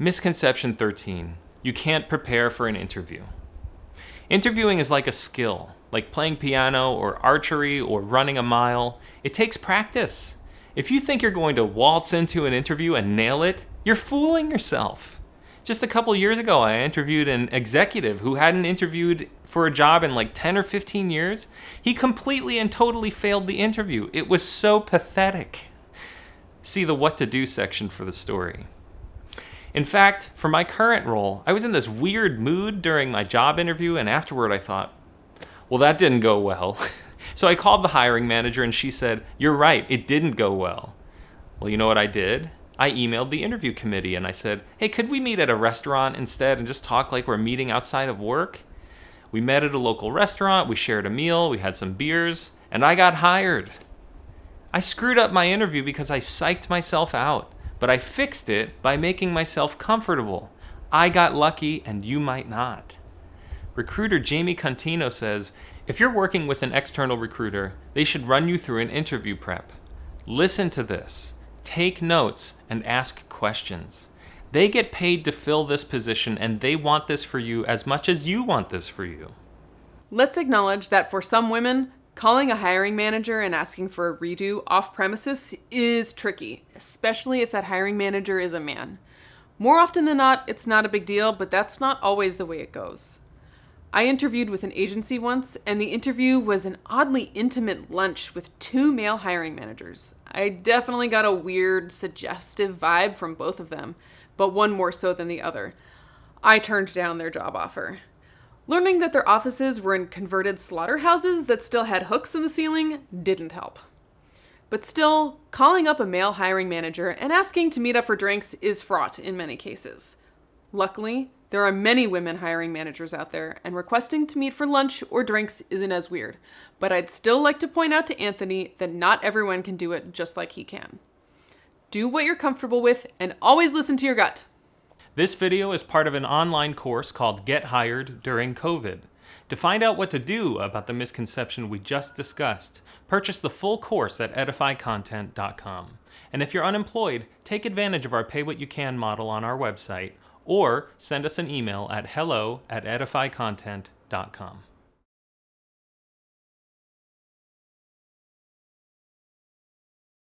Misconception 13. You can't prepare for an interview. Interviewing is like a skill, like playing piano or archery or running a mile. It takes practice. If you think you're going to waltz into an interview and nail it, you're fooling yourself. Just a couple years ago, I interviewed an executive who hadn't interviewed for a job in like 10 or 15 years. He completely and totally failed the interview. It was so pathetic. See the what to do section for the story. In fact, for my current role, I was in this weird mood during my job interview, and afterward I thought, well, that didn't go well. So I called the hiring manager and she said, you're right, it didn't go well. Well, you know what I did? I emailed the interview committee and I said, hey, could we meet at a restaurant instead and just talk like we're meeting outside of work? We met at a local restaurant, we shared a meal, we had some beers, and I got hired. I screwed up my interview because I psyched myself out. But I fixed it by making myself comfortable. I got lucky and you might not. Recruiter Jamie Contino says, if you're working with an external recruiter, they should run you through an interview prep. Listen to this, take notes, and ask questions. They get paid to fill this position and they want this for you as much as you want this for you. Let's acknowledge that for some women, calling a hiring manager and asking for a redo off premises is tricky, especially if that hiring manager is a man. More often than not, it's not a big deal, but that's not always the way it goes. I interviewed with an agency once, and the interview was an oddly intimate lunch with two male hiring managers. I definitely got a weird, suggestive vibe from both of them, but one more so than the other. I turned down their job offer. Learning that their offices were in converted slaughterhouses that still had hooks in the ceiling didn't help. But still, calling up a male hiring manager and asking to meet up for drinks is fraught in many cases. Luckily, there are many women hiring managers out there, and requesting to meet for lunch or drinks isn't as weird. But I'd still like to point out to Anthony that not everyone can do it just like he can. Do what you're comfortable with and always listen to your gut. This video is part of an online course called Get Hired During COVID. To find out what to do about the misconception we just discussed, purchase the full course at edifycontent.com. And if you're unemployed, take advantage of our Pay What You Can model on our website, or send us an email at hello@edifycontent.com.